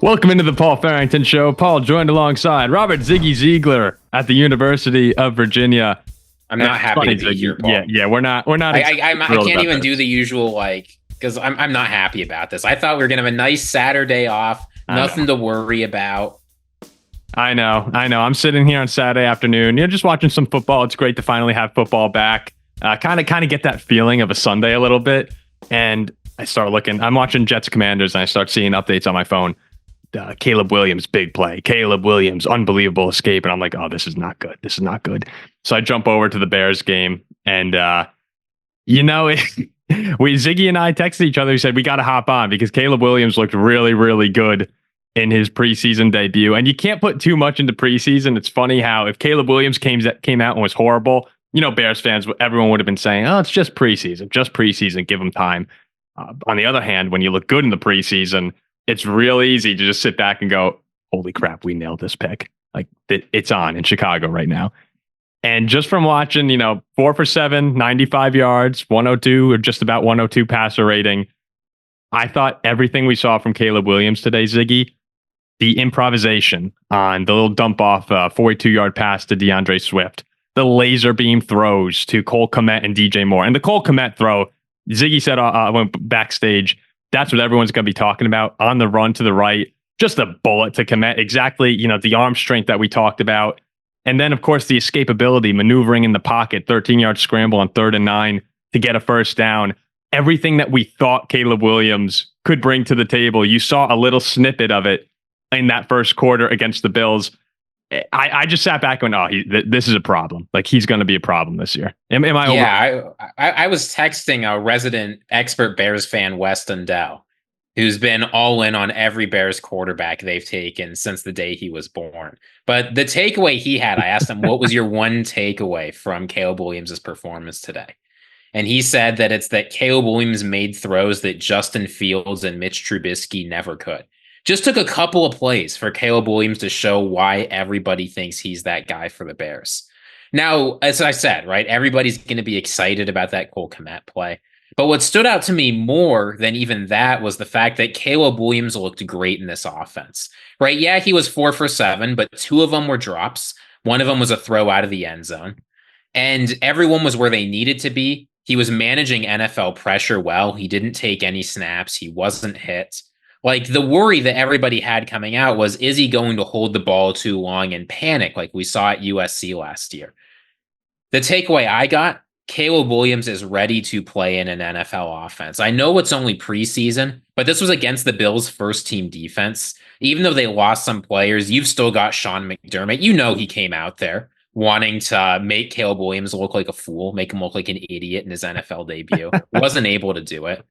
Welcome into the Paul Farrington Show. Paul joined alongside Robert Ziggy Ziegler at the University of Virginia. I'm not happy to be here, Paul. Yeah, we're not. I can't even do the usual because I'm not happy about this. I thought we were gonna have a nice Saturday off, nothing to worry about. I know. I'm sitting here on Saturday afternoon, just watching some football. It's great to finally have football back. Kind of get that feeling of a Sunday a little bit. And I start looking. I'm watching Jets Commanders, and I start seeing updates on my phone. Caleb Williams, big play. Caleb Williams, unbelievable escape. And I'm like, oh, this is not good. So I jump over to the Bears game. And, Ziggy and I texted each other. We said, we got to hop on because Caleb Williams looked really, really good in his preseason debut. And you can't put too much into preseason. It's funny how if Caleb Williams came out and was horrible, Bears fans, everyone would have been saying, oh, it's just preseason, give him time. On the other hand, when you look good in the preseason, it's real easy to just sit back and go, holy crap, we nailed this pick. Like it's on in Chicago right now. And just from watching, 4 for 7, 95 yards, 102 or just about 102 passer rating. I thought everything we saw from Caleb Williams today, Ziggy, the improvisation on the little dump off 42-yard pass to DeAndre Swift, the laser beam throws to Cole Kmet and DJ Moore. And the Cole Kmet throw, Ziggy said went backstage, that's what everyone's going to be talking about on the run to the right. Just a bullet to Kmet. Exactly, the arm strength that we talked about. And then, of course, the escapability, maneuvering in the pocket, 13-yard scramble on 3rd and 9 to get a first down. Everything that we thought Caleb Williams could bring to the table, you saw a little snippet of it in that first quarter against the Bills. I just sat back and went, this is a problem. Like, he's going to be a problem this year. Am I? Yeah, I was texting a resident expert Bears fan, Weston Dow, who's been all in on every Bears quarterback they've taken since the day he was born. But the takeaway he had, I asked him, what was your one takeaway from Caleb Williams' performance today? And he said that it's that Caleb Williams made throws that Justin Fields and Mitch Trubisky never could. Just took a couple of plays for Caleb Williams to show why everybody thinks he's that guy for the Bears. Now, as I said, right, everybody's going to be excited about that Cole Kmet play. But what stood out to me more than even that was the fact that Caleb Williams looked great in this offense, right? Yeah, he was 4 for 7, but 2 of them were drops. One of them was a throw out of the end zone. And everyone was where they needed to be. He was managing NFL pressure well. He didn't take any snaps. He wasn't hit. Like, the worry that everybody had coming out was, is he going to hold the ball too long and panic like we saw at USC last year? The takeaway I got, Caleb Williams is ready to play in an NFL offense. I know it's only preseason, but this was against the Bills' first-team defense. Even though they lost some players, you've still got Sean McDermott. He came out there wanting to make Caleb Williams look like a fool, make him look like an idiot in his NFL debut. Wasn't able to do it.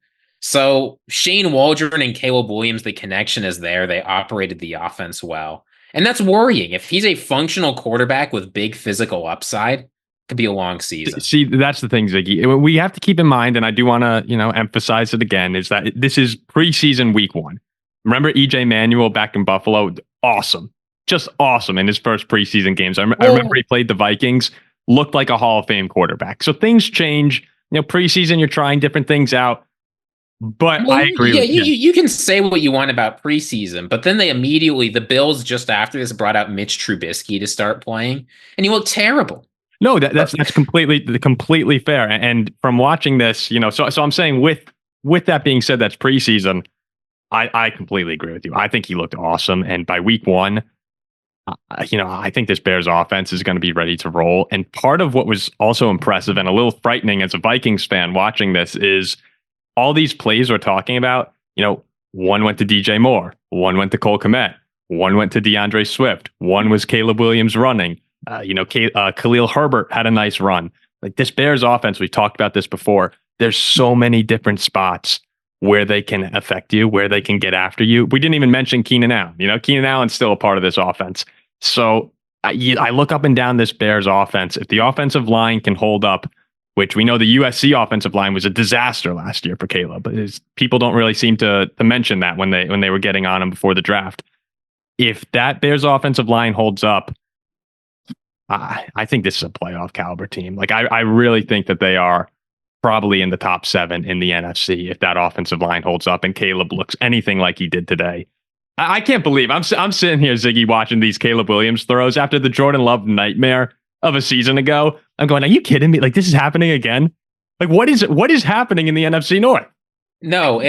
So Shane Waldron and Caleb Williams, the connection is there. They operated the offense well. And that's worrying. If he's a functional quarterback with big physical upside, it could be a long season. See, that's the thing, Ziggy. We have to keep in mind, and I do want to, emphasize it again, is that this is preseason week 1. Remember EJ Manuel back in Buffalo? Awesome. Just awesome in his first preseason games. I remember he played the Vikings, looked like a Hall of Fame quarterback. So things change. Preseason, you're trying different things out. But I agree with you. You can say what you want about preseason, but then the Bills just after this brought out Mitch Trubisky to start playing, and he looked terrible. No, that's completely fair. And from watching this, so I'm saying with that being said, that's preseason. I completely agree with you. I think he looked awesome. And by week 1, I think this Bears offense is going to be ready to roll. And part of what was also impressive and a little frightening as a Vikings fan watching this is all these plays we're talking about, one went to DJ Moore, one went to Cole Kmet, one went to DeAndre Swift, one was Caleb Williams running. Khalil Herbert had a nice run. Like, this Bears offense, we've talked about this before. There's so many different spots where they can affect you, where they can get after you. We didn't even mention Keenan Allen. Keenan Allen's still a part of this offense. So I look up and down this Bears offense. If the offensive line can hold up, which we know the USC offensive line was a disaster last year for Caleb, but people don't really seem to mention that when they were getting on him before the draft. If that Bears offensive line holds up, I think this is a playoff caliber team. Like, I really think that they are probably in the top 7 in the NFC if that offensive line holds up and Caleb looks anything like he did today. I can't believe I'm sitting here, Ziggy, watching these Caleb Williams throws after the Jordan Love nightmare of a season ago. I'm going, are you kidding me? Like, this is happening again? Like, what is happening in the NFC North? No,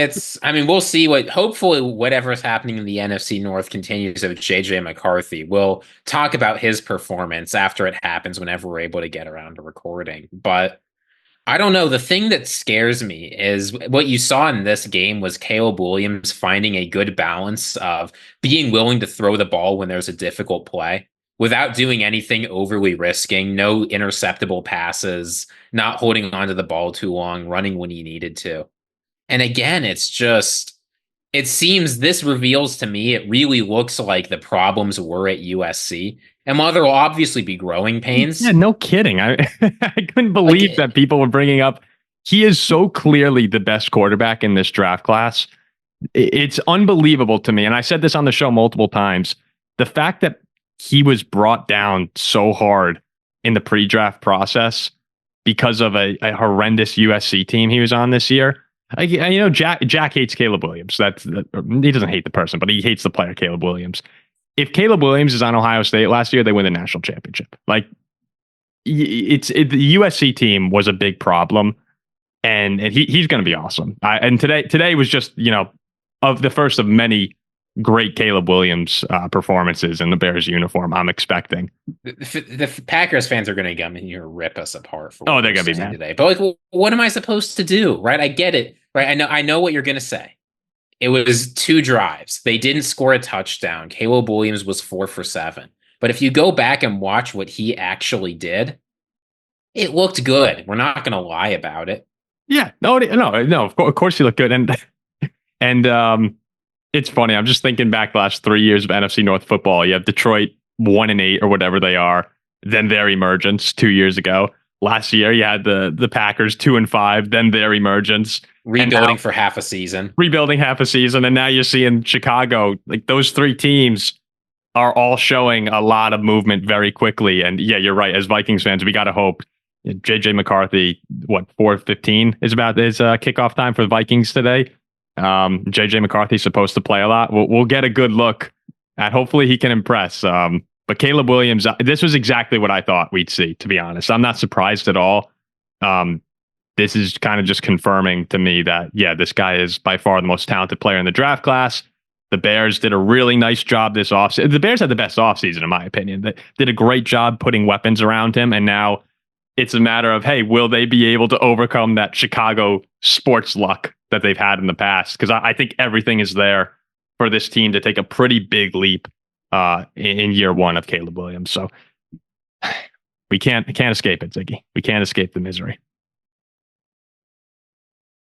I mean, we'll see hopefully whatever's happening in the NFC North continues with JJ McCarthy. We'll talk about his performance after it happens whenever we're able to get around to recording. But I don't know. The thing that scares me is what you saw in this game was Caleb Williams finding a good balance of being willing to throw the ball when there's a difficult play without doing anything overly risking, no interceptable passes, not holding onto the ball too long, running when he needed to. And again, it seems this reveals to me, it really looks like the problems were at USC. And while there will obviously be growing pains. Yeah, no kidding. I couldn't believe that people were bringing up. He is so clearly the best quarterback in this draft class. It's unbelievable to me. And I said this on the show multiple times. The fact that he was brought down so hard in the pre-draft process because of a horrendous USC team he was on this year. Jack hates Caleb Williams. He doesn't hate the person, but he hates the player Caleb Williams. If Caleb Williams is on Ohio State last year, they win the national championship. Like, the USC team was a big problem, and he's going to be awesome. And today was just of the first of many great Caleb Williams performances in the Bears uniform. I'm expecting the Packers fans are going to come in here and rip us apart for. They're going to be mad today. But like, what am I supposed to do? Right? I get it. Right? I know what you're going to say. It was 2 drives. They didn't score a touchdown. Caleb Williams was 4 for 7. But if you go back and watch what he actually did, it looked good. We're not going to lie about it. Yeah, no. Of course he looked good, and it's funny. I'm just thinking back the last 3 years of NFC North football. You have Detroit 1-8 or whatever they are, then their emergence 2 years ago. Last year, you had the Packers 2-5, then their emergence. Rebuilding for half a season. And now you're seeing Chicago. Like, those 3 teams are all showing a lot of movement very quickly. And yeah, you're right. As Vikings fans, we got to hope JJ McCarthy, 4:15 is about his kickoff time for the Vikings today. JJ McCarthy's supposed to play a lot. We'll get a good look at, hopefully he can impress. But Caleb Williams, this was exactly what I thought we'd see, to be honest. I'm not surprised at all. This is kind of just confirming to me that, yeah, this guy is by far the most talented player in the draft class. The Bears did a really nice job this offseason. The Bears had the best offseason, in my opinion. They did a great job putting weapons around him. And now it's a matter of, hey, will they be able to overcome that Chicago sports luck that they've had in the past? Because I think everything is there for this team to take a pretty big leap in year 1 of Caleb Williams. So we can't escape it, Ziggy. We can't escape the misery.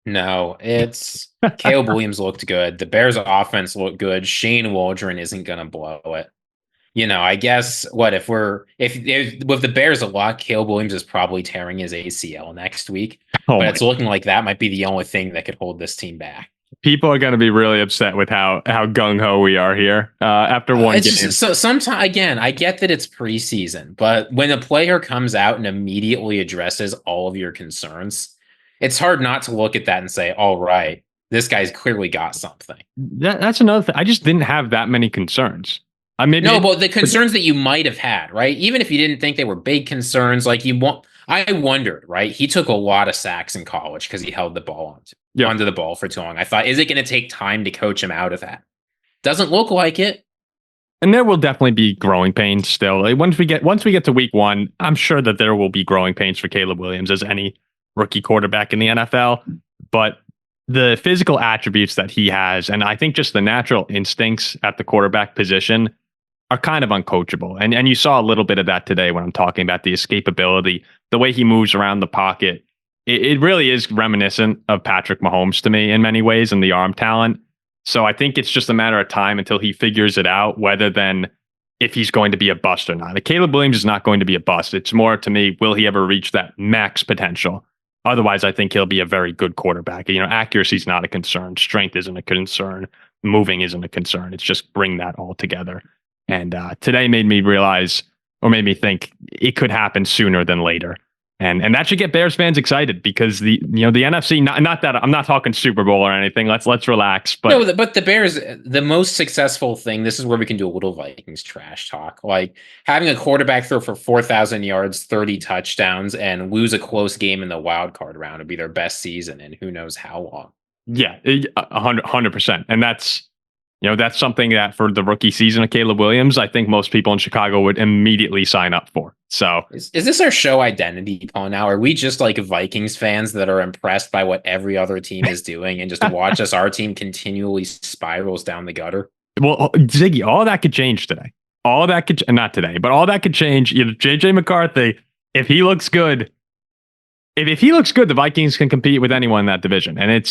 No, it's Caleb Williams looked good. The Bears offense looked good. Shane Waldron isn't going to blow it. I guess if with the Bears a lot, Caleb Williams is probably tearing his ACL next week. But it's looking like that might be the only thing that could hold this team back. People are going to be really upset with how gung-ho we are here after one game. So sometimes, again, I get that it's preseason, but when a player comes out and immediately addresses all of your concerns, it's hard not to look at that and say, all right, this guy's clearly got something. That's another thing. I just didn't have that many concerns. But the concerns that you might have had, right? Even if you didn't think they were big concerns, I wondered, right? He took a lot of sacks in college because he held the ball onto the ball for too long. I thought, is it going to take time to coach him out of that? Doesn't look like it. And there will definitely be growing pains still. Like, once we get to week 1, I'm sure that there will be growing pains for Caleb Williams as any rookie quarterback in the NFL. But the physical attributes that he has, and I think just the natural instincts at the quarterback position, are kind of uncoachable. And you saw a little bit of that today when I'm talking about the escapability, the way he moves around the pocket. It really is reminiscent of Patrick Mahomes to me in many ways, and the arm talent. So I think it's just a matter of time until he figures it out, whether then if he's going to be a bust or not. Caleb Williams is not going to be a bust. It's more, to me, will he ever reach that max potential? Otherwise, I think he'll be a very good quarterback. Accuracy is not a concern. Strength isn't a concern. Moving isn't a concern. It's just bring that all together. And today made me realize, or made me think, it could happen sooner than later. And that should get Bears fans excited because the NFC, not that I'm not talking Super Bowl or anything. Let's relax. But no, but the Bears, the most successful thing, this is where we can do a little Vikings trash talk. Like having a quarterback throw for 4,000 yards, 30 touchdowns, and lose a close game in the wild card round would be their best season in who knows how long. Yeah, 100%. And that's something that for the rookie season of Caleb Williams, I think most people in Chicago would immediately sign up for. So is this our show identity, Paul? Now, are we just like Vikings fans that are impressed by what every other team is doing and just watch as our team continually spirals down the gutter? Well, Ziggy, all that could change today. All that could not today, but all that could change. JJ McCarthy, if he looks good, if he looks good, the Vikings can compete with anyone in that division. And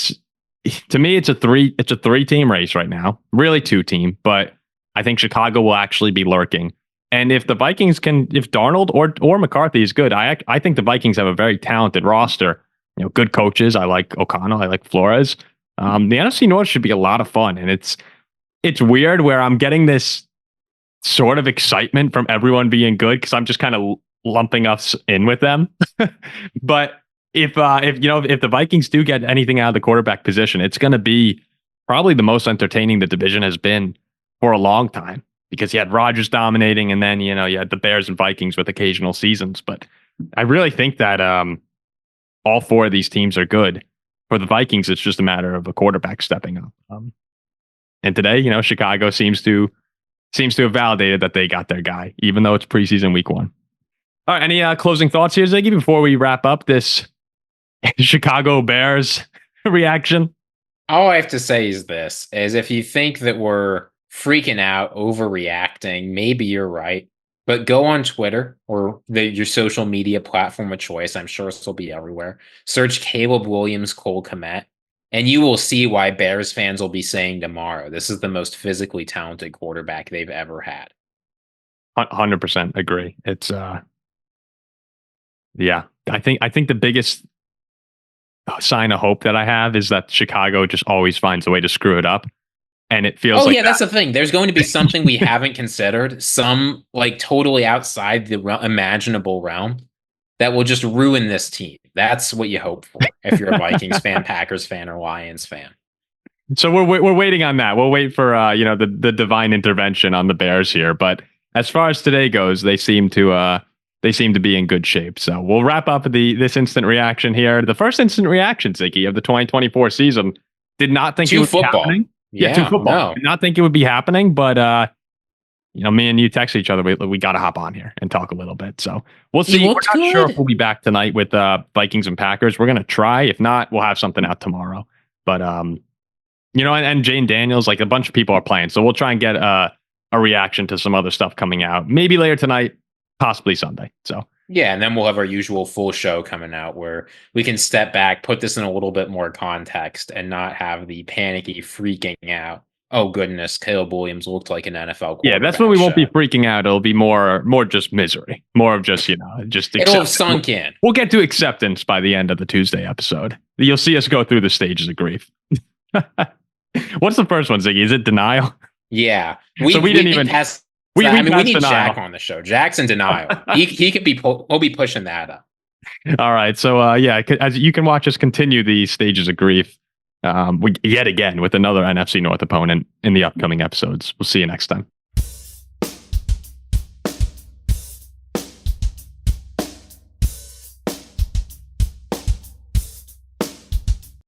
to me, it's a three-team race right now. Really two-team, but I think Chicago will actually be lurking. And if the Vikings if Darnold or McCarthy is good, I think the Vikings have a very talented roster. Good coaches. I like O'Connell. I like Flores. The NFC North should be a lot of fun, and it's weird where I'm getting this sort of excitement from everyone being good because I'm just kind of lumping us in with them. But if the Vikings do get anything out of the quarterback position, it's going to be probably the most entertaining the division has been for a long time because you had Rodgers dominating and then, you had the Bears and Vikings with occasional seasons. But I really think that all four of these teams are good. For the Vikings, it's just a matter of a quarterback stepping up. And today, Chicago seems to have validated that they got their guy, even though it's preseason week 1. All right, any closing thoughts here, Ziggy, before we wrap up this Chicago Bears reaction? All I have to say is this, is if you think that we're freaking out, overreacting, maybe you're right, but go on Twitter or your social media platform of choice. I'm sure this will be everywhere. Search Caleb Williams, Cole Kmet, and you will see why Bears fans will be saying tomorrow, this is the most physically talented quarterback they've ever had. 100% agree. It's yeah, I think the biggest sign of hope that I have is that Chicago just always finds a way to screw it up. And it feels like that's the thing. There's going to be something we haven't considered, some like totally outside the imaginable realm that will just ruin this team. That's what you hope for if you're a Vikings fan, Packers fan, or Lions fan. So we're waiting on that. We'll wait for the divine intervention on the Bears here. But as far as today goes, they seem to be in good shape. So we'll wrap up this instant reaction here. The first instant reaction, Ziggy, of the 2024 season. Did not think it would be happening. Yeah, to football. No. Did not think it would be happening, but me and you text each other. We got to hop on here and talk a little bit. So we'll see. We're not sure if we'll be back tonight with Vikings and Packers. We're gonna try. If not, we'll have something out tomorrow. But and Jane Daniels, like a bunch of people are playing, so we'll try and get a reaction to some other stuff coming out. Maybe later tonight, possibly Sunday. So. Yeah, and then we'll have our usual full show coming out where we can step back, put this in a little bit more context, and not have the panicky freaking out. Oh goodness, Caleb Williams looked like an NFL quarterback. Yeah, that's when we won't be freaking out. It'll be more just misery, more of just it'll have sunk in. We'll get to acceptance by the end of the Tuesday episode. You'll see us go through the stages of grief. What's the first one, Ziggy? Is it denial? Yeah, we didn't even pass. We need Jack on the show. Jack's in denial. he could be. We'll be pushing that up. All right. So as you can watch us continue the stages of grief, yet again with another NFC North opponent in the upcoming episodes. We'll see you next time.